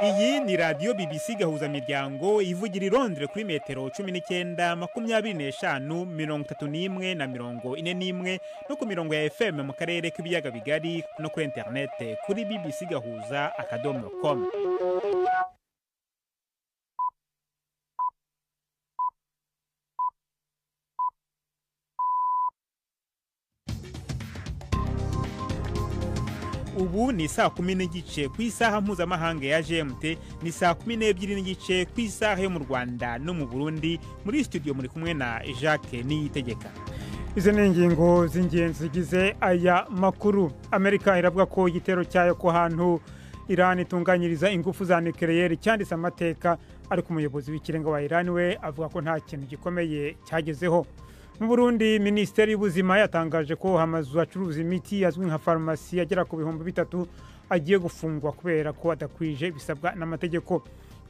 Iyi ni radio BBC gahuza miryango ivugira i Londres kuri metero 19 25 31 na 41 no ku mirongo ya FM mu karere k'ibiyaga bigari no kuri internet kuri bbcgahuza.com. Ubu ni saa 10 n'igice ku isaha mpuzamahanga ya GMT, ni saa 12 n'igice ku isaha yo mu Rwanda no mu Burundi. Muri studio muri kumwe na Jacques Niyitegeka. Izo ni ingingo z'ingenzi zigize aya makuru. Amerika iravuga ko igitero cyayo ko hantu Iran itunganyiriza ingufu za nucleaire cyanditse amateka, ariko umuyobozi w'ikirenga wa Iran we avuga ko nta kintu gikomeye cyagezeho. Mu Burundi, Minisiteri y'Ubuzima yatangaje ko amazu acuruza imiti azwi nka farumasi agera ku 3,000 agiye gufungwa kubera ko adakwije ibisabwa n'amategeko.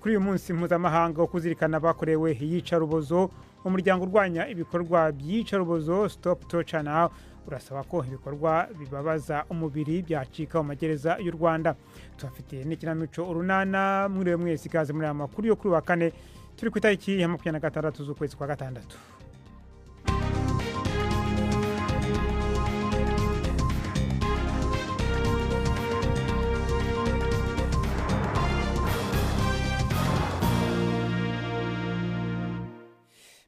Kuri uyu munsi mpuzamahanga wo kuzirikana bakorewe iyicarubozo, umuryango urwanya ibikorwa by'iyicarubozo Stop Torture Now urasaba ko ibikorwa bibabaza umubiri byacika mu magereza y'u Rwanda. Tubafitiye n'ikinamico urunana mwiriwe mwese, ikaze muri aya makuru yo kuri wa kane turi ku itariki ya 26 z'ukwezi kwa gatandatu.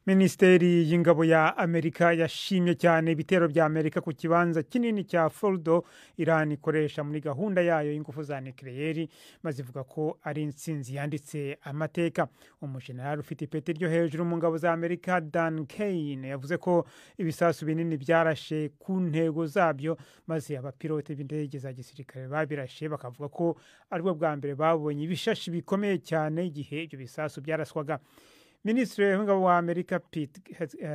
Minisiteri y'ingabo ya Amerika yashimye cyane ibitero bya Amerika ku kibanza kinini cya Fordo Iran ikoresha muri gahunda yayo y'ingufu za nucleaire, bazivuga ko ari insinzi yanditse amateka. Umujenerali ufite ipeti ryo hejuru mu ngabo za Amerika Dan Kane yavuze ko ibisasu binini byarashe ku ntego zabyo, maze abapilote b'indege za gisirikare babirashe bakavuga ko aribwo bwa mbere babonye ibishashi bikomeye cyane igihe ibyo bisasu byaraswaga. Minisitiri w'ingabo wa Amerika Pete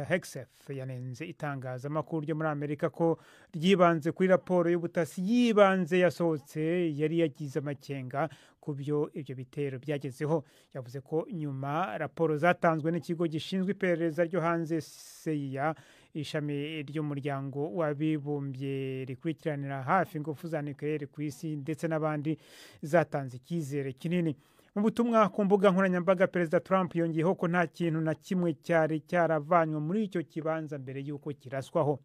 Hegseth yanenze itangazamakuru ryo muri Amerika ko ryibanze kuri raporo y'ubutasi yibanze yasohotse yari yagize amakenga ku byo ibyo bitero byagezeho. Yavuze ko nyuma raporo zatanzwe n'ikigo gishinzwe iperereza ryo hanze CIA, ishami ry'umuryango w'abibumbye rikurikiranira hafi ingufu za nucleaire ku isi ndetse n'abandi, zatanze icyizere kinini. Mu butumwa ku mbuga nkoranyambaga, Perezida Trump yongeyeho ko nta kintu na kimwe cyari cyaravanywe muri icyo kibanza mbere y'uko kiraswaho.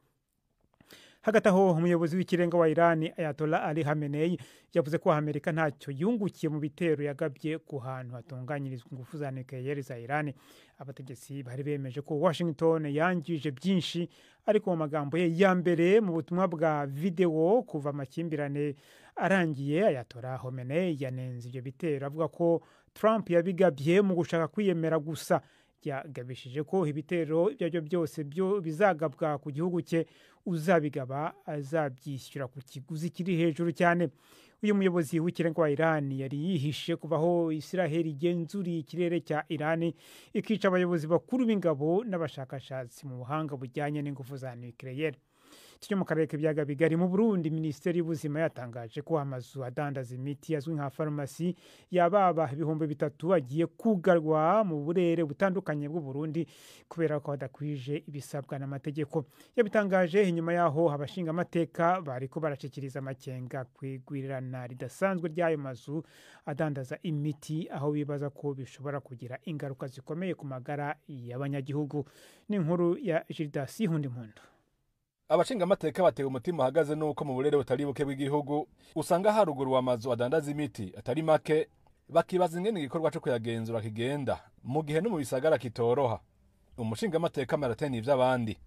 Hagati aho, umuyobozi w'ikirenga wa Iran Ayatollah Ali Khamenei yavuze ko Amerika ntacyo yungukiye mu bitero yagabye ku hantu hatunganyirizwa ingufu za nucleaire za Iran. Abategetsi bari bemeje ko Washington yangije byinshi, ariko mu magambo ye ya mbere mu butumwa bwa video kuva amakimbirane arangiye, Ayatollah Khamenei yanenze ibyo bitero avuga ko Trump yabigabye mu gushaka kwiyemera gusa. Yagabishije ko ibitero ibyo byose byo bizagabwa ku gihugu cye, uzabigaba azabyishyura ku kiguzi kiri hejuru cyane. Uyu muyobozi w'ikirenga wa Iran yari yihishe kuvaho Israel igenzuriye ikirere cya Iran, ikica abayobozi bakuru b'ingabo n'abashakashatsi mu buhanga bujyanye n'ingufu za nucleaire. Tujye mu karere k'ibiyaga bigari. Mu Burundi, Minisiteri y'Ubuzima yatangaje ko amazu adandaza imiti azwi nka farumasi yababa 3,000 agiye kugarwa mu burere butandukanye bw'u Burundi kubera ko adakwije ibisabwa n'amategeko. Yabitangaje inyuma yaho abashinga amateka bariko barashikiriza amakenga kwigwirirana ridasanzwe ry'ayo mazu adandaza imiti, aho bibaza ko bishobora kugira ingaruka zikomeye ku magara y'abanyagihugu. Ni inkuru ya Gildas Hundimpundu. Abashinga amateka batewe umutima hagaze nuko mu burere butari buke bw'igihugu usanga haruguru amazu adandaza imiti atari make, bakibaza ingene igikorwa cyo kuyagenzura kigenda mu gihe no mu bisagara kitoroha. Umushinga amateka Marateni ivy'abandi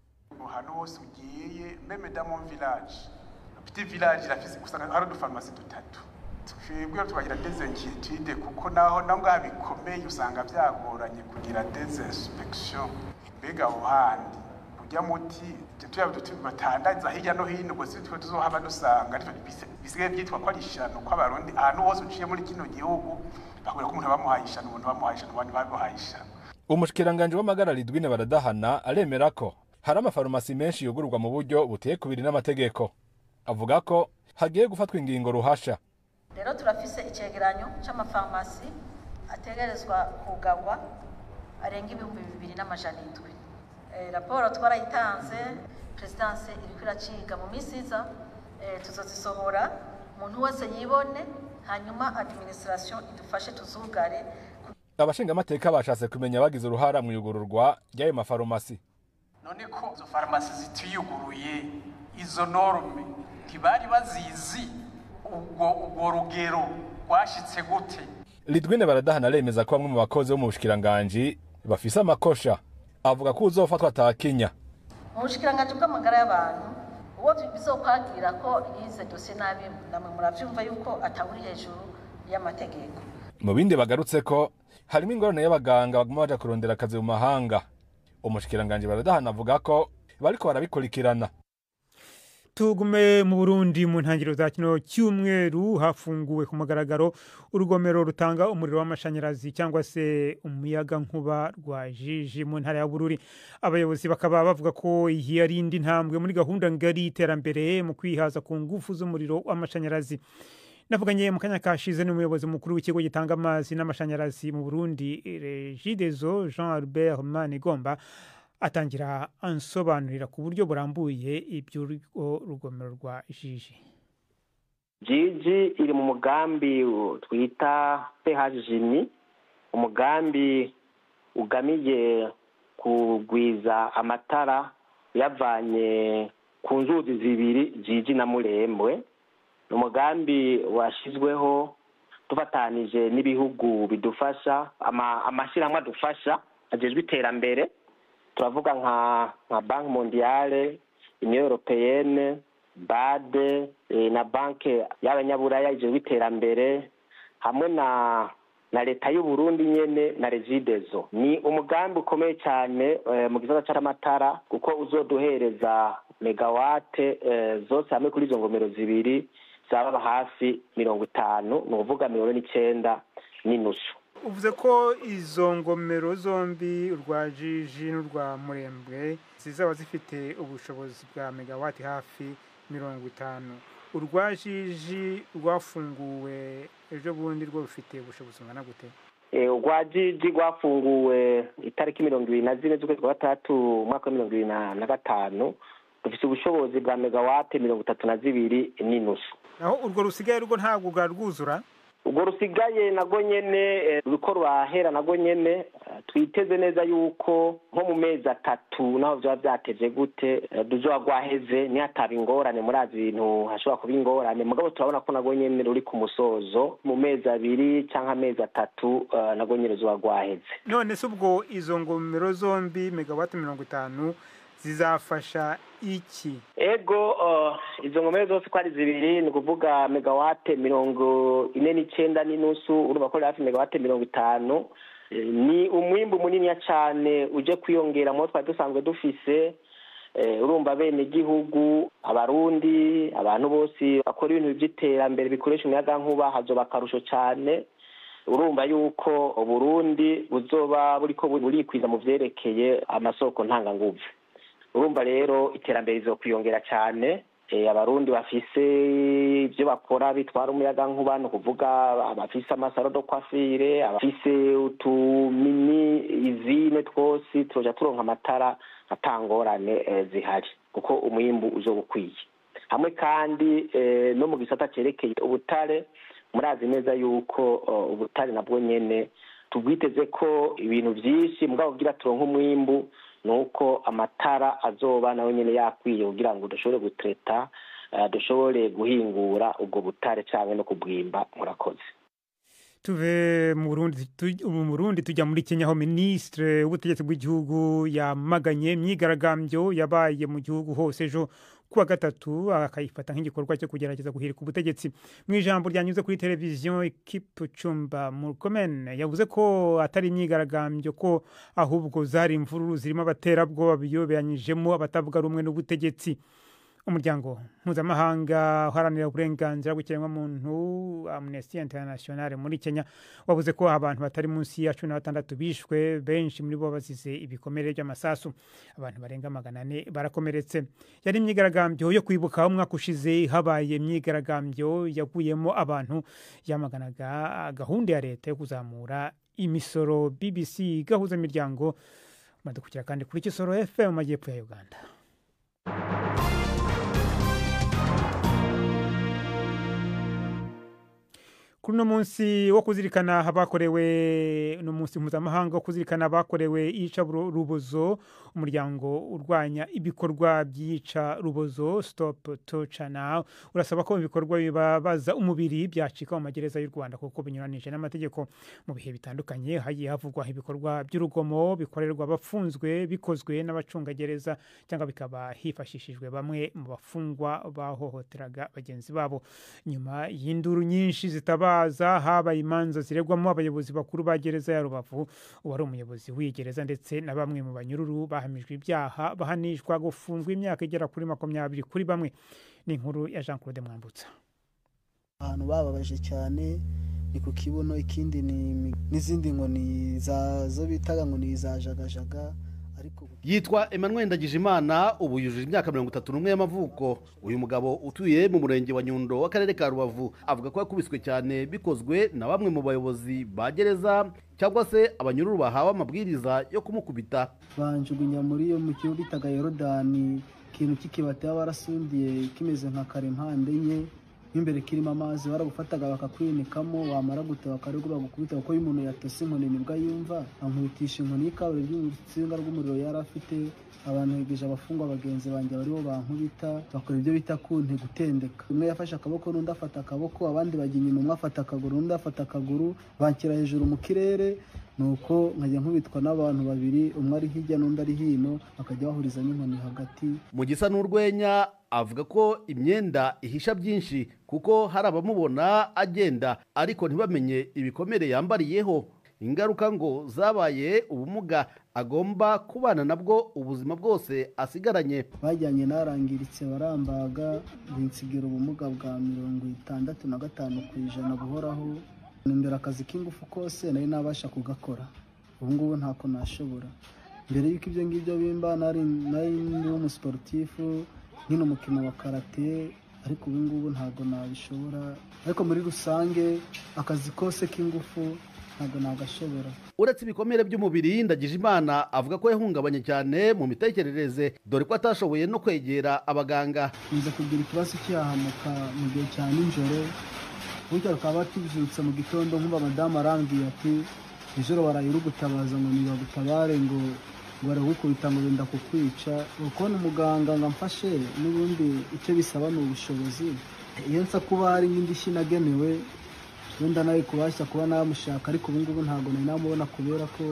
hano hose ugiye meme Damon village, petit village rafise usanga hari udufarumasi dutatu. Twebwe twagira desinquiétude kuko naho nanga bikomeye usanga byagoranye kugira desinspection. Mbega uhandi kujya muti tuyabututi batandaza hirya no hino ngo sitwe tuzohaba dusanga bisigaye byitwa ko ari ishano ko abarundi ahantu hose uciye muri kino gihugu bakubwira ko umuntu bamuhayisha n'umuntu bamuhayisha n'abandi bamuhayisha. Umushikiranganje w'amagara Ridwine Baradahana aremera ko hari amafarumasi menshi yugururwa mu buryo buteye kubiri n'amategeko. Avuga ko hagiye gufatwa ingingo ruhasha. Rero turafise icegeranyo c'amafarumasi ategerezwa kugagwa arenga 2,200. Raporo twarayitanze, Presidence iriko iraciga mu misiza, tuzozisohora umuntu wese yibone hanyuma administration idufashe tuzugare. Abashingamateka bashatse kumenya bagize uruhara mu yugururwa ry'ayo mafarumasi. None ko izo farumasi zituyuguruye izo norme ntibari bazizi ubwo rugero rwashitse gute? Lidwine Baradahana aremeza ko bamwe mu bakozi bo mu bushikiranganje bafise amakosha, avuga ko uzofatwa atakinya. Mu bushikiranganje bw'amagara y'abantu uwo bizokwagira ko yize dosiye nabi namwe muravyumva yuko atawuri hejuru y'amategeko. Mu bindi bagarutse ko harimo ingorane y'abaganga baguma baja kurondera akazi mu mahanga. Umushikiranganje Baradahana avuga ko bariko barabikurikirana. Tugume mu Burundi mu ntangiriro za kino cyumweru hafunguwe ku mugaragaro urugomero rutanga umuriro w'amashanyarazi cyangwa se umuyaga nkuba rwa Jiji mu ntara ya Bururi. Abayobozi bakaba bavuga ko iyi ari indi ntambwe muri gahunda ngari iterambere mu kwihaza ku ngufu z'umuriro w'amashanyarazi. Navuganye mu kanya kashize n'umuyobozi mukuru w'ikigo gitanga amazi n'amashanyarazi mu Burundi Regideso Jean Albert Manigomba atangira ansobanurira ku buryo burambuye ibyo rugomero rwa Jiji. Jiji iri mu mugambi twita PHJIMI, umugambi ugamiye kugwiza amatara yavanye ku nzuzi zibiri Jiji na Murembwe. Umugambi washizweho tufatanije n'ibihugu bidufasha amashirahamwe adufasha ajejwe iterambere. Turavuga nka Banque Mondiale, Union Européenne, BAD na banke y'abanyaburaya ijejwe iterambere hamwe na leta y'u Burundi nyene na Regideso. Ni umugambi ukomeye cyane mu gisata cy'amatara kuko uzoduhereza megawate zose hamwe kuri izo ngomero zibiri zaba hafi 50, no kuvuga 9 n'inusu. Uvuze ko izo ngomero zombi urwa Jiji n'urwa Murembwe zizaba zifite ubushobozi bwa megawati hafi 50. Urwa Jiji rwafunguwe ejo bundi rwo rufite ubushobozi bungana gute? Urwa Jiji rwafunguwe itariki 24 z'ukwezi kwa gatatu umwaka wa 2025 rufite ubushobozi bwa megawati 32 n'inusu. Naho urwo rusigaye rwo ntabwo rwuzura? Ubwo rusigaye nago nyene ruko rwahera nago nyene twiteze neza yuko nko mu mezi 3 naho bya byateje gute duzoa gwaheze ni hataba ingorane murazi ibintu hashobora kuba ingorane mugabo turabona ko nago nyene ruri ku musozo mu mezi 2 canka amezi 3 nago nyene zoa gwaheze. None se ubwo izo ngomero zombi megawati 50 zizafasha iki? Ego izo ngomero zose kwari zibiri ni kuvuga megawate 49 n'inusu urumva ko hafi megawate 50. Ni umwimbu munini cyane uje kwiyongera mu twari dusanzwe dufise. Urumva bene gihugu abarundi abantu bose bakora ibintu by'iterambere bikoresha umuyaga nkuba hazoba karusho cyane. Urumva yuko Burundi buzoba buriko burikwiza mu vyerekeye amasoko ntanga nguvu. Urumva rero iterambere zo kwiyongera cyane. Abarundi bafise ibyo bakora bitwara umuyaga nkuba no kuvuga abafise amasaro do kwafire, abafise utumini izine twose tuja turonka amatara atangorane zihari kuko umwimbu uzo gukwiye. Hamwe kandi no mu gisata cerekeye ubutare murazi neza yuko ubutare nabwo nyene tubwiteze ko ibintu byinshi mugabo kugira turonka umwimbu nuko amatara azoba nawe nyene yakwiye kugira ngo dushobore gutreta dushobore guhingura ubwo butare cyane no kubwimba. Murakoze. Tuve mu Burundi tujya muri Kenya, aho ministre w'ubutegetsi bw'igihugu yamaganye myigaragambyo yabaye mu gihugu hose ejo kuwa gatatu akayifata nk'igikorwa cyo kugerageza guhirika ubutegetsi. Mu ijambo ryanyuze kuri televiziyo Equipe Chumba Murkomen yavuze ko atari imyigaragambyo ko ahubwo zari imvururu zirimo abaterabwoba biyoberanyijemo abatavuga rumwe n'ubutegetsi. Umuryango mpuzamahanga uharanira uburenganzira bw'ikiremwamuntu Amnesty International muri Kenya wavuze ko abantu batari munsi ya 16 bishwe, benshi muri bo bazize ibikomere by'amasasu. Abantu barenga 400 barakomeretse. Yari imyigaragambyo yo kwibuka umwaka ushize habaye imyigaragambyo yaguyemo abantu yamaganaga gahunda ya leta yo kuzamura imisoro. BBC gahuza imiryango madukukira kandi kuri Kisoro FM majyepfo ya Uganda. kuri no munsi wo kuzirikana abakorewe no munsi mpuzamahanga wo kuzirikana abakorewe iyica rubozo umuryango urwanya ibikorwa by'iyica rubozo Stop Torture Now urasaba ko ibikorwa bibabaza umubiri byacika mu magereza y'u Rwanda kuko binyuranije n'amategeko mu bihe bitandukanye hagiye havugwa ibikorwa by'urugomo bikorerwa abafunzwe bikozwe n'abacungagereza cyangwa bikaba hifashishijwe bamwe mu bafungwa bahohoteraga bagenzi babo nyuma y'induru nyinshi zitabaza habaye imanza ziregwamo abayobozi bakuru ba gereza ya Rubavu uwari umuyobozi w'igereza ndetse na bamwe mu banyururu bahamijwe ibyaha bahanishwa gufungwa imyaka igera kuri 20 kuri bamwe ni inkuru ya Jean Claude Mwambutsa ahantu bababaje cyane ni ku kibuno ikindi n'izindi nkoni zo bitaga ngo ni za jagajaga yitwa Emmanuel Ndagijimana ubu yujuje imyaka 31 y'amavuko uyu mugabo utuye mu murenge wa Nyundo w'akarere ka Rubavu avuga ko yakubiswe cyane bikozwe na bamwe mu bayobozi ba gereza cyangwa se abanyururu bahawe amabwiriza yo kumukubita banjugunya muri yo mu kigo bitaga Yorodani ikintu kikibata barasundiye kimeze nka kare impande ye imbere kirimo amazi baragufataga bakakwinikamo wamara gute bakaregura bagukubita kuko umuntu yatose inkoni nibwo yumva ankubitisha inkoni y'ikabari ry'urutsinga rw'umuriro yari afite abantu hegeje abafungwa bagenzi banjye baribo bankubita bakora ibyo bita kunte gutendeka umwe yafashe akaboko n'undi afata akaboko abandi bajya inyuma umwe afata akaguru n'undi afata akaguru bankira hejuru mu kirere nuko nkajya nkubitwa n'abantu babiri umwe ari hirya n'undi ari hino bakajya bahuriza n'inkoni hagati mu gisa n'urwenya avuga ko imyenda ihisha byinshi kuko hari abamubona agenda ariko ntibamenye ibikomere yambariyeho ingaruka ngo zabaye ubumuga agomba kubana nabwo ubuzima bwose asigaranye bajyanye narangiritse barambaga binsigira ubumuga bwa 65% buhoraho imbere akazi k'ingufu kose nari nabasha kugakora ubu ngubu ntako nashobora mbere y'uko ibyo ngibyo bimba nari umusportifu nkino umukino wa karate ariko ubu ngubu ntabwo nabishobora ariko muri rusange akazi kose k'ingufu ntabwo nagashobora uretse ibikomere by'umubiri Ndagijimana avuga ko yahungabanye cyane mu mitekerereze dore ko atashoboye no kwegera abaganga nza kugira ikibazo cyahamuka mu gihe cya nijoro burya bakaba batubyutse mu gitondo nkumva madamu arambwiye ati ijoro barayiru gutabaza ngo nibagutabare ngo baragukubita ngo benda kukwica ukona umuganga ngo amfashe n'ubundi icyo bisaba ni ubushobozi iyo nsa kuba hari n'indishyi nagenewe wenda nawe kubasha kuba namushaka ariko ubu ngubu ntabwo nari namubona kubera ko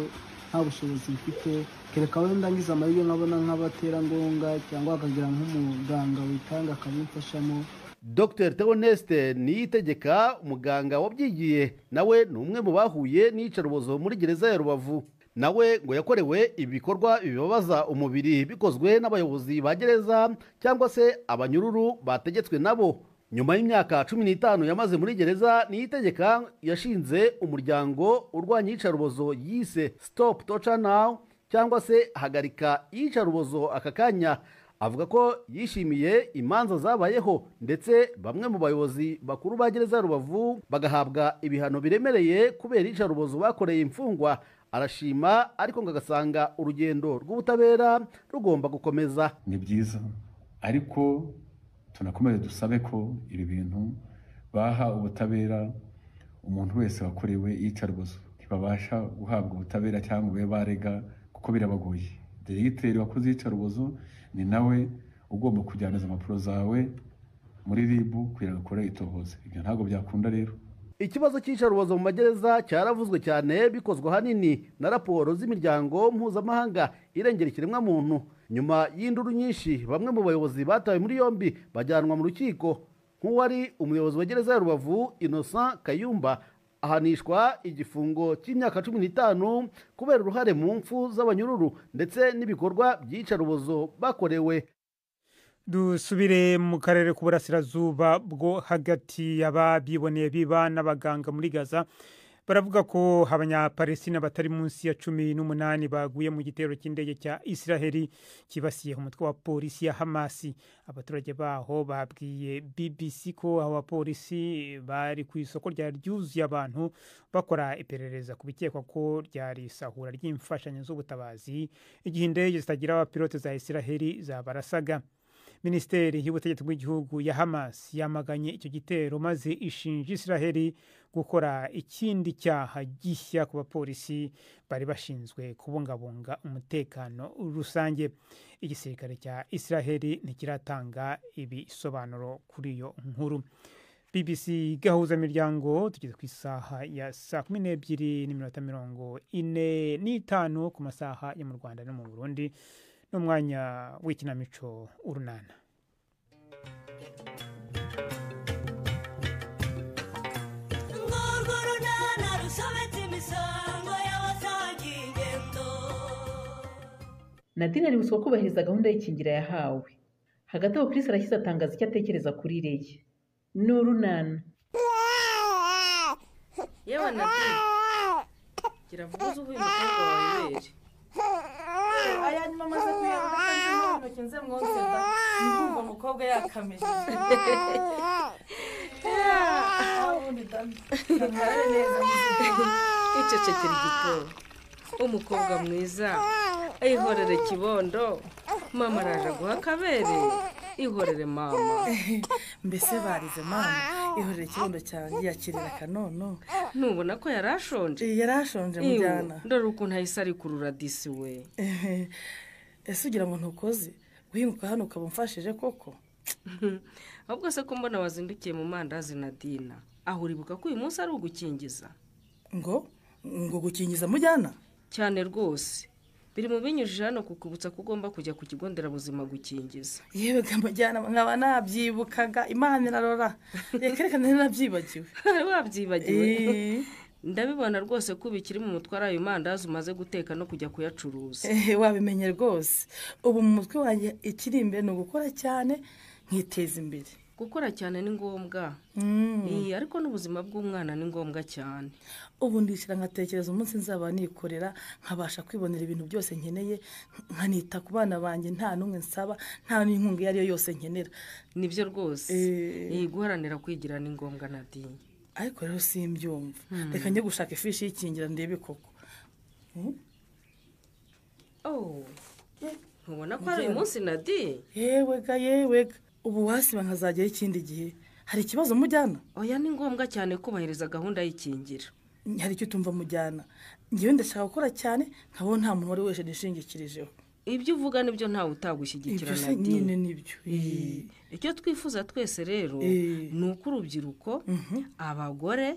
nta bushobozi mfite kereka wenda ngize amahirwe nkabona nk'abaterankunga cyangwa akagira nk'umuganga witanga akabimfashamo Dr Theoneste Niyitegeka umuganga wabyigiye nawe ni umwe mu bahuye n'iyicarubozo muri gereza ya Rubavu nawe ngo yakorewe ibikorwa bibabaza umubiri bikozwe n'abayobozi ba gereza cyangwa se abanyururu bategetswe nabo nyuma y'imyaka 15 yamaze muri gereza Niyitegeka yashinze umuryango urwanya iyicarubozo yise Stop Torture Now cyangwa se hagarika iyicarubozo aka kanya avuga ko yishimiye imanza zabayeho ndetse bamwe mu bayobozi bakuru ba gereza Rubavu bagahabwa ibihano biremereye kubera iyicarubozo bakoreye imfungwa arashima ariko ngo agasanga urugendo rw'ubutabera rugomba gukomeza ni byiza ariko tunakomeze dusabe ko ibi bintu baha ubutabera umuntu wese wakorewe iyicarubozo ntibabasha guhabwa ubutabera cyangwa ube barega kuko birabagoye diregiteri wakoze iyicarubozo ni nawe ugomba kujyana impapuro zawe muri RIB kugira ngo akore itohoza ibyo ntabwo byakunda rero ikibazo cy'iyicarubozo mu magereza cyaravuzwe cyane bikozwe hanini na raporo z'imiryango mpuzamahanga irengera ikiremwamuntu nyuma y'induru nyinshi bamwe mu bayobozi batawe muri yombi bajyanwa mu rukiko nk'uwari umuyobozi wa gereza ya Rubavu Innocent Kayumba ahanishwa igifungo cy'imyaka 15 kubera uruhare mu mfu z'abanyururu ndetse n'ibikorwa by'iyicarubozo bakorewe dusubire mu karere k'uburasirazuba bwo hagati y'ababyiboneye biba n'abaganga muri Gaza baravuga ko abanyapalestina batari munsi ya 18 baguye mu gitero cy'indege cya Israeli kibasiye umutwe wa polisi ya Hamas abaturage baho babwiye BBC ko abapolisi bari ku isoko rya ryuzuye abantu bakora iperereza ku bikekwa ko ryari isahura ry'imfashanyo z'ubutabazi igihe indege zitagira abapilote za Israeli zabarasaga minisiteri y'ubutegetsi bw'igihugu ya Hamas yamaganye icyo gitero maze ishinja Israheli gukora ikindi cyaha gishya ku bapolisi bari bashinzwe kubungabunga umutekano rusange. Igisirikare cya Israheli ntikiratanga ibisobanuro kuri iyo nkuru. BBC gahuza miryango tugeze ku isaha ya saa 12:45 ku masaha yo mu Rwanda no mu Burundi, n'umwanya w'ikinamico urunana. Nadine aributswa kubahiriza gahunda y'ikingira yahawe. Hagati aho Chris arashyize atangaza icyo atekereza kuri Reye. N'urunana. Yewe Nadine, gira vuba uzi uyu mukobwa wawe Ibere. Aya nyuma maze kuyanga kandi ntoki nze mwose da. Ndumva umukobwa yakameje. Icecekera igito. Umukobwa mwiza. Ayihorere kibondo. Mama araje guha akabere. Ihorere mama. Mbese barize mama. Ihorere kibondo cyanjye yakirira kanono. Nubona ko yarashonje. Yarashonje mujyana. Ndore ukuntu ahise ari kurura disi we. Ese ugira ngo ntukoze wimuka hano ukabumfashije koko? Ahubwo se ko mbona wazindukiye mu mandazi Nadina. Aho uribuka ko uyu munsi ari ugukingiza. Ngo gukingiza mujyana? Cyane rwose. Biri mu binyujije hano kukubutsa ko ugomba kujya ku kigo nderabuzima gukingiza. Yewe gamujyana nkaba nabyibukaga, Imana irarora. Reka nabyibagiwe. Wabyibagiwe. Ndabibona rwose ko bikiri mu mutwara ayo mandazi umaze guteka no kujya kuyacuruza. Wabimenye rwose. Ubu mu mutwe wanjye ikiri imbere no gukora cyane nkiteza imbere. Gukora cyane ni ngombwa. Ariko n'ubuzima bw'umwana ni ngombwa cyane. Ubu ndishira nkatekereza umunsi nzaba nikorera nkabasha kwibonera ibintu byose nkeneye, nkanita ku bana banjye nta numwe nsaba, nta n'inkunga iyo ariyo yose nkenera. Nibyo rwose. Guharanira kwigira ni ngombwa Nadine. Ariko rero simbyumva. Reka njye gushaka ifishi y'ikingira ndebe koko. Nkubona ko ari uyu munsi Nadine. Yewega. Ubu wasiba nkazajyaho ikindi gihe. Hari ikibazo mujyana? Oya, ni ngombwa cyane kubahiriza gahunda y'ikingira. Hari icyo tumva mujyana. Ngiye ndashaka gukora cyane nkabo nta muntu wari wese nishingikirijeho. Ibyo uvuga nibyo ntawe utagushyigikira Nadine. Nibyo. Icyo twifuza twese rero ni uko urubyiruko, abagore,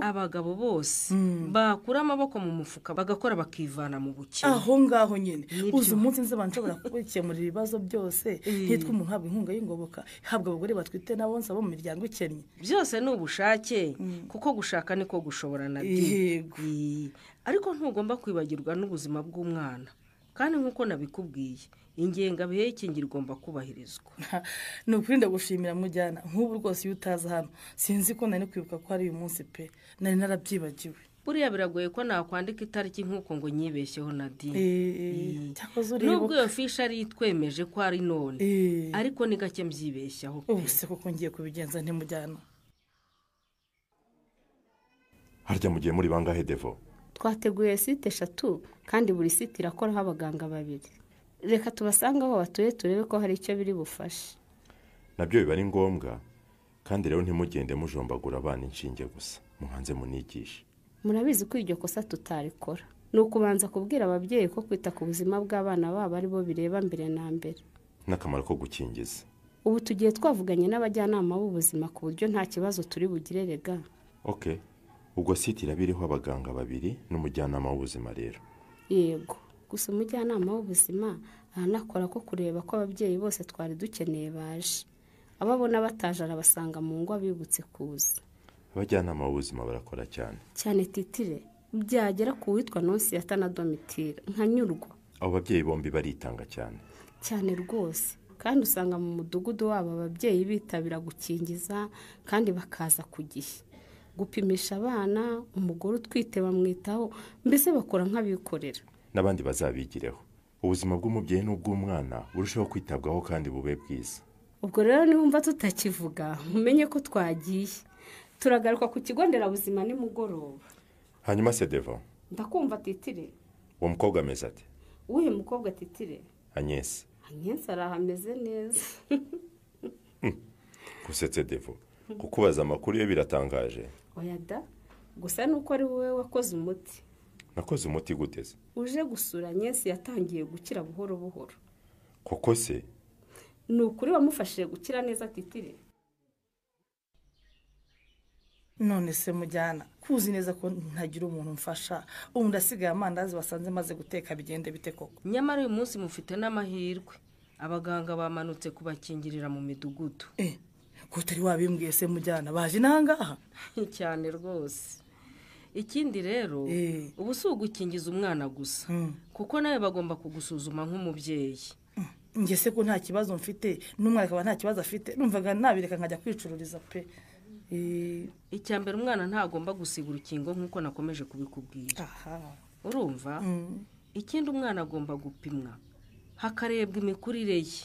abagabo bose bakura amaboko mu mufuka bagakora bakivana mu bukene. Aho ngaho nyine. Uzi umunsi nzaba nshobora kubikemura ibibazo byose. Hitwa umuntu habwa inkunga y'ingoboka, habwa abagore batwite nabo nsaba mu miryango ikennye. Byose ni ubushake, kuko gushaka niko gushobora Nadine. Ariko ntugomba kwibagirwa n'ubuzima bw'umwana. Kandi nkuko nabikubwiye, ingengabihe y'ikingira igomba kubahirizwa. Nukuri ndagushimira mujyana. Nk'ubu rwose iyo utaza hano sinzi ko nari kwibuka ko ari uyu munsi pe. Nari narabyibagiwe. Buriya biragoye ko nakwandika itariki nkuko ngo nyibeshyeho Nadine. Cyakoze uribuka. Nubwo iyo fishi ari itwemeje ko ari none, ariko ni gake mbyibeshyaho pe. Ubu se koko ngiye kubigenza ntimujyana. Harya mugiye muri bangahe Devo? Twateguye site 3 kandi buri site irakoraho abaganga 2. Reka tubasanga aho batuye turebe ko hari icyo biri bufashe. Nabyo biba ari ngombwa, kandi rero ntimugende mujombagura abana inshinge gusa, muhanze munigisha. Murabizi ko iryo kosa tutarikora. Nukubanza kubwira ababyeyi ko kwita ku buzima bw'abana babo ari bo bireba mbere na mbere. N'akamaro ko gukingiza. Ubu tugiye twavuganye n'abajyanama b'ubuzima ku buryo nta kibazo turi bugire rega. Okay. Ubwo site irabiriho abaganga 2 n'umujyanama w'ubuzima rero. Yego, gusa umujyanama w'ubuzima aranakora ko kureba ko ababyeyi bose twari dukeneye baje. Ababona bataje arabasanga mu ngo abibutse kuza. Abajyanama b'ubuzima barakora cyane. Cyane Titire, byagera ku witwa Nonsi na Domitira nkanyurwa. Abo babyeyi bombi baritanga cyane. Cyane rwose. Kandi usanga mu mudugudu wabo ababyeyi bitabira gukingiza kandi bakaza ku gihe. Gupimisha abana, umugore utwite bamwitaho, mbese bakora nk'abikorera. N'abandi bazabigireho. Ubuzima bw'umubyeyi n'ubw'umwana burushaho kwitabwaho kandi bube bwiza. Ubwo rero niwumva tutakivuga, umenye ko twagiye. Turagaruka ku kigo nderabuzima nimugoroba. Hanyuma se Devo? Ndakumva Titire. Uwo mukobwa ameze ate? Uwuhe mukobwa Titire? Agnes. Anyensi arahameze neza. Gusetse Devo kukubaza amakuru ye biratangaje. Oya da, gusa nuko ari wowe wakoze umuti. Nakoze umuti guteze? Uje gusura Anyensi yatangiye gukira buhoro buhoro. Koko se? Ni ukuri wamufashije gukira neza Titire? None se mujyana kuzi neza ko ntagira umuntu mfasha ubu ndasigaye amandazi basanze maze guteka bigende bite koko? Nyamara uyu munsi mufite n'amahirwe, abaganga bamanutse kubakingirira mu midugudu. Ko utari wabimbwiye se mujyana baje nangaha? Cyane rwose. Ikindi rero ubu si ugukingiza umwana gusa, kuko nawe bagomba kugusuzuma nk'umubyeyi. Nge se ko nta kibazo mfite n'umwana akaba nta kibazo afite, numvaga nabireka nkajya kwicururiza pe. Icyambere umwana ntagomba gusiga urukingo nk'uko nakomeje kubikubwira. Urumva? Ikindi umwana agomba gupimwa hakarebwa imikurire ye.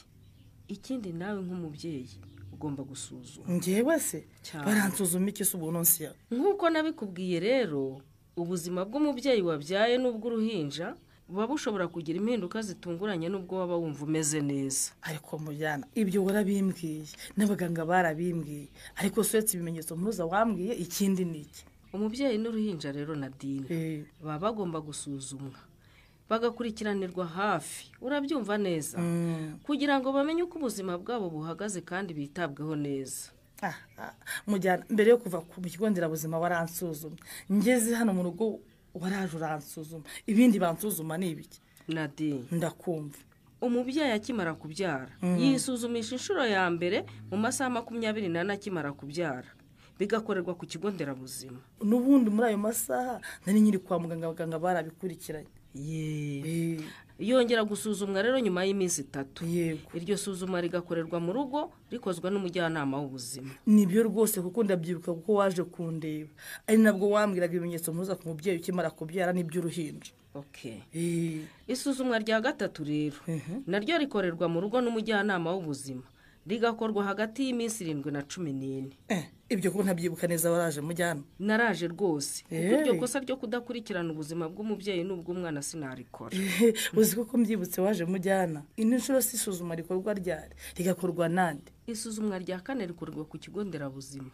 Ikindi nawe nk'umubyeyi ugomba gusuzuma. Ngewe se baransuzuma iki se ubu nonsiya? Nk'uko nabikubwiye rero, ubuzima bw'umubyeyi wabyaye n'ubw'uruhinja buba bushobora kugira impinduka zitunguranye n'ubwo waba wumva umeze neza. Ariko mujyana ibyo warabimbwiye n'abaganga barabimbwiye, ariko swetse ibimenyetso mpuruza wambwiye ikindi niki? Umubyeyi n'uruhinja rero Nadine baba bagomba gusuzumwa bagakurikiranirwa hafi, urabyumva neza, kugira ngo bamenye uko ubuzima bwabo buhagaze kandi bitabweho neza. Mujyana mbere yo kuva ku kigo nderabuzima waransuzumye, ngeze hano mu rugo waraje uransuzuma, ibindi bansuzuma ni ibiki? Nadine ndakumva. Umubyeyi akimara kubyara yisuzumisha inshuro ya mbere mu masaha 24 akimara kubyara, bigakorerwa ku kigo nderabuzima. N'ubundi muri ayo masaha nari nyiri kwa muganga, abaganga barabikurikiranye. Yongera gusuzumwa rero nyuma y'iminsi 3. Iryo suzuma rigakorerwa mu rugo rikozwe n'umujyanama w'ubuzima. Nibyo rwose kuko ndabyibuka kuko waje kundeba, ari nabwo wambwiraga ibimenyetso mpuruza ku mubyeyi ukimara kubyara n'iby'uruhinja. Isuzumwa rya 3 rero naryo rikorerwa mu rugo n'umujyanama w'ubuzima, rigakorwa hagati y'iminsi 7 na 14. Ibyo ko ntabyibuka neza waraje mujyana? Naraje rwose, kuko iryo kosa ryo kudakurikirana ubuzima bw'umubyeyi n'ubw'umwana sinarikora. Uzi ko mbyibutse waje mujyana. Ino nshuro si isuzuma rikorwa ryari, rigakorwa nande? Isuzumwa rya 4 rikorwa ku kigo nderabuzima,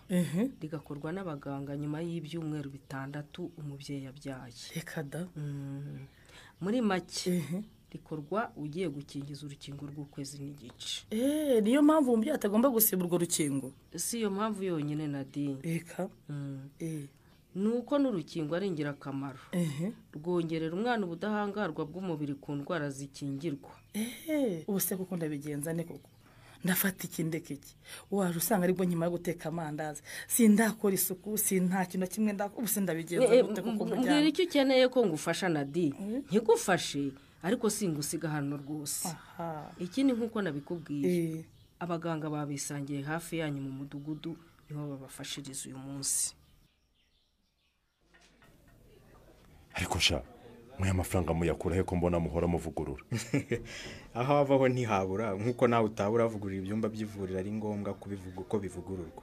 rigakorwa n'abaganga nyuma y'ibyumweru 6 umubyeyi yabyaye. Reka da. Muri make rikorwa ugiye gukingiza urukingo rw'ukwezi n'igice. Niyo mpamvu umubyeyi atagomba gusiba urwo rukingo? Si yo mpamvu yonyine Nadine. Reka. Nuko n'urukingo ari ingirakamaro. Rwongerera umwana ubudahangarwa bw'umubiri ku ndwara zikingirwa. Ubu se kuko ndabigenza ne koko? Ndafata ikindeke iki? Waje usanga aribwo nyuma yo guteka amandazi, sindakora isuku, nta kintu kimwe ubu se ndabigenza gute kuko mujyana? Mbwira icyo ukeneye ko ngufasha Nadine. Nkigufashe ariko singusiga hano rwose. Ikindi nk'uko nabikubwiye, abaganga babisangiye hafi yanyu mu mudugudu niho babafashiriza uyu munsi. Ariko sha mwe amafaranga muyakurahe ko mbona muhora muvugurura? Aho avaho ntihabura, nk'uko nawe utabura avugurura ibyumba by'ivuriro ari ngombwa kubivuga uko bivugururwa.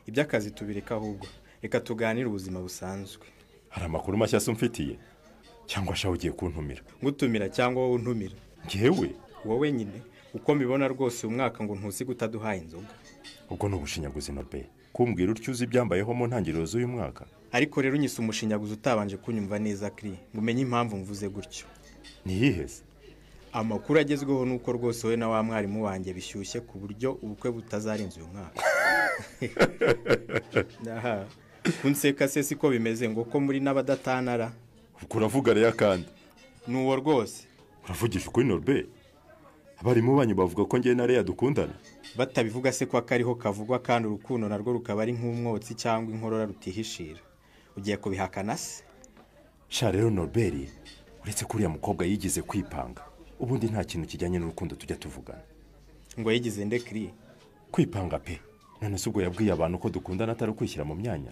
Iby'akazi tubireka ahubwo, reka tuganire ubuzima busanzwe. Hari amakuru mashya umfitiye cyangwa sha ugiye kuntumira? Ngutumira cyangwa wowe untumira? Ngewe? Wowe nyine, uko mbibona rwose uyu mwaka ngo ntuzi gutaduhaye inzoga. Ubwo n'ubushinyaguzi Norbert, kumbwira utyo uzi ibyambayeho mu ntangiriro z'uyu mwaka. Ariko rero unyise umushinyaguzi utabanje kunyumva neza Kri, ngo umenye impamvu mvuze gutyo. Ni yiheze? Amakuru agezweho nuko rwose we na wa mwarimu wanjye bishyushye ku buryo ubukwe butazarenza uyu mwaka. Aha, kunseka se siko bimeze ngo ko muri n'abadatanara. Uravuga rero kandi? Nuwo rwose. Uravugisha ukuri Norbert? Abarimu banyu bavuga ko ngiye na Leya dukundana? Batabivuga se ko akariho kavugwa kandi urukundo narwo rukaba ari nk'umwotsi cyangwa inkorora rutihishira. Ugiye kubihakana se? Sha rero Norbert, uretse kuriya mukobwa yigize kwipanga, ubundi nta kintu kijyanye n'urukundo tujya tuvugana. Ngo yigize nde Kri? Kwipanga pe. None se ubwo yabwiye abantu ko dukundana atari kwishyira mu myanya?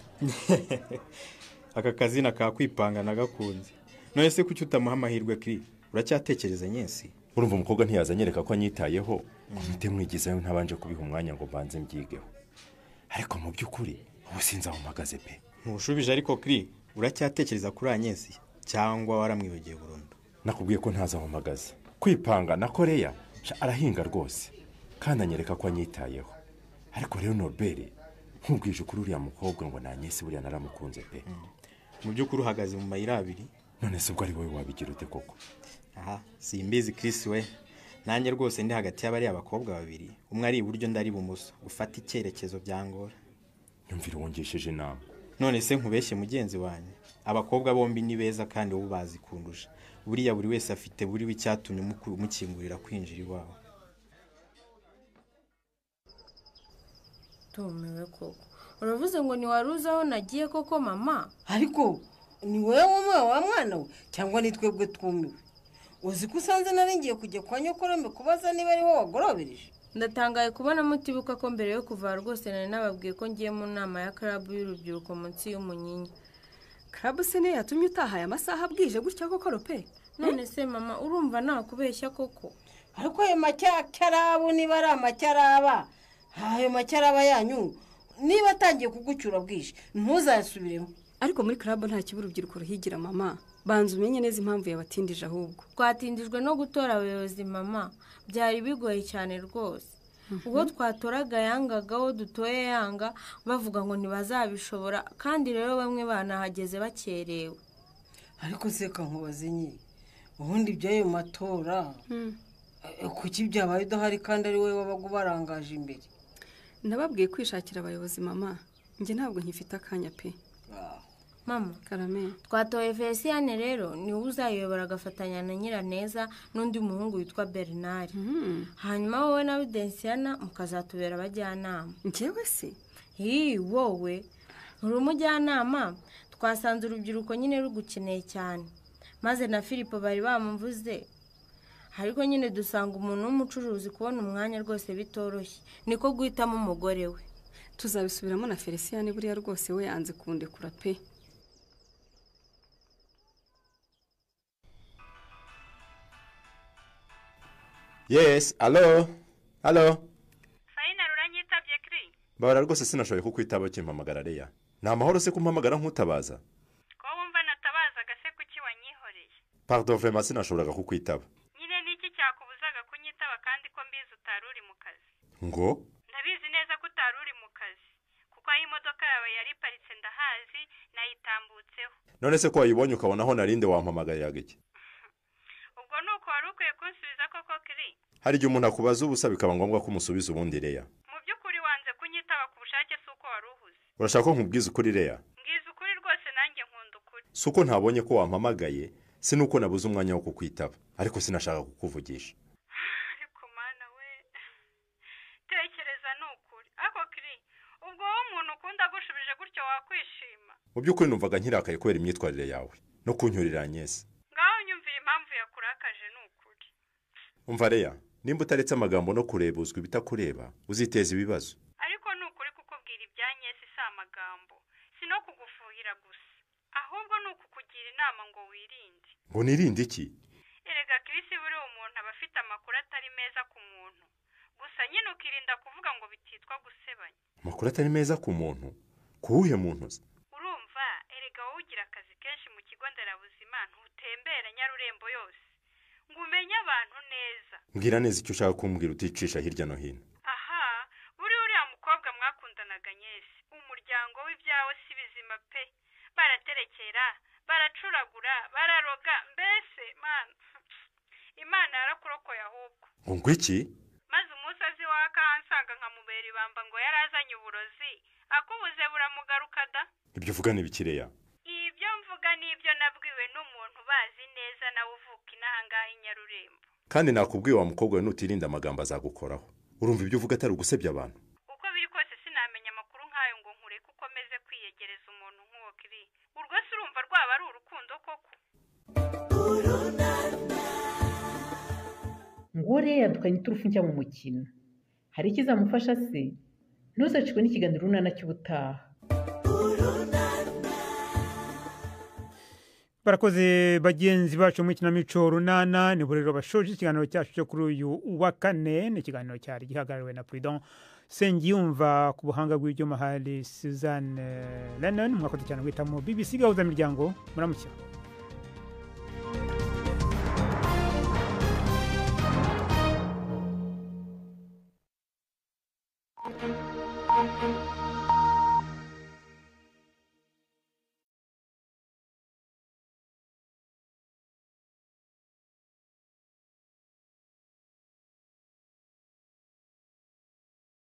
Aka kazina ka kwipanga nagakunze. None se kuki utamuha amahirwe Kri? Uracyatekereza Nyensi? Urumva umukobwa ntiyazanyereka ko anyitayeho, komite mwigizayo ntabanje kubiha umwanya ngo mbanze mbyigeho. Ariko mu by'ukuri ubu sinzaho mpagaze pe. Ntushubije ariko Kri, uracyatekereza kuri Anyensi cyangwa waramwibagiye burundu? Nakubwiye ko ntazaho mpagaze. Kwipanga na Korea arahinga rwose kandi anyereka ko anyitayeho. Ariko rero Norbert nkubwije ukuri uriya mukobwa ngo nanyese buriya naramukunze pe. Mu by'ukuri uhagaze mu mayira abiri. None se ubwo ari wowe wabigira ute koko? Aha simbizi Chris we. Nanjye rwose ndi hagati y'abari abakobwa babiri. Umwe ari iburyo ndari ibumoso. Gufata icyerekezo byangora. Nyumvira wongesheje inama. None se nkubeshye mugenzi wanjye. Abakobwa bombi ni beza kandi wowe bazi kundusha. Buriya buri wese afite buri w'icyatumye mukingurira kwinjira iwawe. Tumewe koko. Uravuze ngo ni waruzi aho nagiye koko mama? Ariko ni wewe wa mwana we cyangwa ni twebwe twumiwe? Uzi ko usanze naringiye kujya kwa nyokorome kubaza niba ariho wagorobereje? Ndatangaye kubona mutibuka ko mbere yo kuva rwose nari nababwiye ko ngiye mu nama ya club y'urubyiruko munsi y'umunyinya. Club se ne yatumye utahaye amasaha bwije gutya koko rope? None se mama urumva nakubeshya koko? Ariko ayo macyarabu niba ari amacyaraba, ayo macyaraba yanyu niba atangiye kugucyura bwije ntuzasubiremo. Ariko muri club nta kibura urubyiruko ruhigira mama. Banza umenye neza impamvu yabatindije ahubwo. Twatindijwe no gutora abayobozi mama. Byari bigoye cyane rwose. Ubwo twatoraga yangagaho dutoye yanga bavuga ngo ntibazabishobora kandi rero bamwe banahageze bakerewe. Ariko se kankubaze nyi. Ubundi byayo matora. Kuki byabaye udahari kandi ari wowe wabaga ubarangaje imbere? Nababwiye kwishakira abayobozi mama. Nge ntabwo nkifite akanya pe. Mama, Karame, twatoye Feliciane rero ni uzayobora agafatanya na Nyiraneza n'undi muhungu witwa Bernard. Hanyuma wowe na Vidensiana mukazatubera abajyanama. Njyewe se? Wowe uri umujyanama. Twasanze urubyiruko nyine rugukeneye cyane. Maze na Philippe bari bamumvuze. Ariko nyine dusanga umuntu w'umucuruzi kubona umwanya rwose bitoroshye. Niko guhitamo umugore we. Tuzabisubiramo na Feliciane buriya rwose we yanze kundekura pe. Yes, allo. Faina ruranyitabye Kri. Bara rwose sinashoboye kukwitaba kimpamagara Leya. Nta mahoro se kumpamagara nkutabaza. Ko wumva natabazaga se kuki wanyihoreye? Pardon vraiment sinashoboraga kukwitaba. Nyine niki cyakubuzaga kunyitaba kandi ko mbizi utaruri mu kazi? Ngo? Ndabizi neza ko utaruri mu kazi. Kuko aho imodoka yawe yari paritse ndahazi nayitambutseho. None se ko wayibonye ukabona aho narinde wampamagariraga iki? Ubwo nuko wari ukwiye kunsubiza koko Kri. Hari igihe umuntu akubaza ubusa bikaba ngombwa ko umusubiza ubundi Leya. Mu by'ukuri wanze kunyitaba ku bushake suko wari uhuze. Urashaka ko nkubwiza ukuri Leya? Ngize ukuri rwose nanjye nkunda ukuri. Suko ntabonye ko wampamagaye, sinuko nabuze umwanya wo kukwitaba, ariko sinashaka kukuvugisha. Ariko mana we. Tekereza nukuri. Ako Kri, ubwo wowe umuntu ukunda gushubije gutyo wakwishima. Mu by'ukuri numvaga nkirakaye kubera imyitwarire yawe no kunyurira Agnes. Ngaho nyumvira impamvu yakurakaje nukuri. Umva Leya, nimba utaretse amagambo no kurebuzwa ibitakureba uziteza ibibazo. Ariko nukuri kukubwira ibya Agnes si amagambo, sino kugufuhira gusa. Ahubwo nukukugira inama ngo wirinde. Ngo nirinde iki? Erega Chris buri umuntu aba afite amakuru atari meza ku muntu. Gusa nyine ukirinda kuvuga ngo bititwa gusebanya. Amakuru atari meza ku muntu? Kuwuhe muntu se? Urumva, erega wowe ugira akazi kenshi mu kigo nderabuzima ntutembera Nyarurembo yose. Ngo umenye abantu neza. Mbwira neza icyo ushaka kumbwira uticisha hirya no hino. Aha, buri uriya mukobwa mwakundanaga Agnes, umuryango w'ibyawe si bizima pe. Baraterekera, baracuragura, bararoga, mbese mana. Imana yarakurokoye ahubwo. Ngo iki? Maze umunsi azi wakansanga nkamubera ibamba ngo yarazanye uburozi, akubuze buramugaruka da. Ibyo uvuga ni bikireya. Ibyo mvuga nibyo nabwiwe n'umuntu bazi neza nawe uvuka inahangaha i Nyarurembo. Kandi nakubwiye wa mukobwa we nutirinda amagambo azagukoraho. Urumva ibyo uvuga atari ugusebya abantu? Uko biri kose sinamenya amakuru nkayo ngo nkureke ukomeze kwiyegereza umuntu nk'uwo Kri. Urwo se urumva rwaba ari urukundo koko? Ngore yadukanye iturufu njya mu mukino. Hari ikizamufasha se? Ntuzacikwe n'ikiganiro runana cy'ubutaha. Barakoze bagenzi bacu mu kinamico runana ni burero bashoje ikiganiro cyacu cyo kuri uyu wa kane. Ni ikiganiro cyari gihagarariwe na Prudent Sengiyumva, ku buhanga bw'ibyuma hari Suzanne Lennon. Mwakoze cyane guhitamo BBC gahuza miryango. Muramukira. Thank you.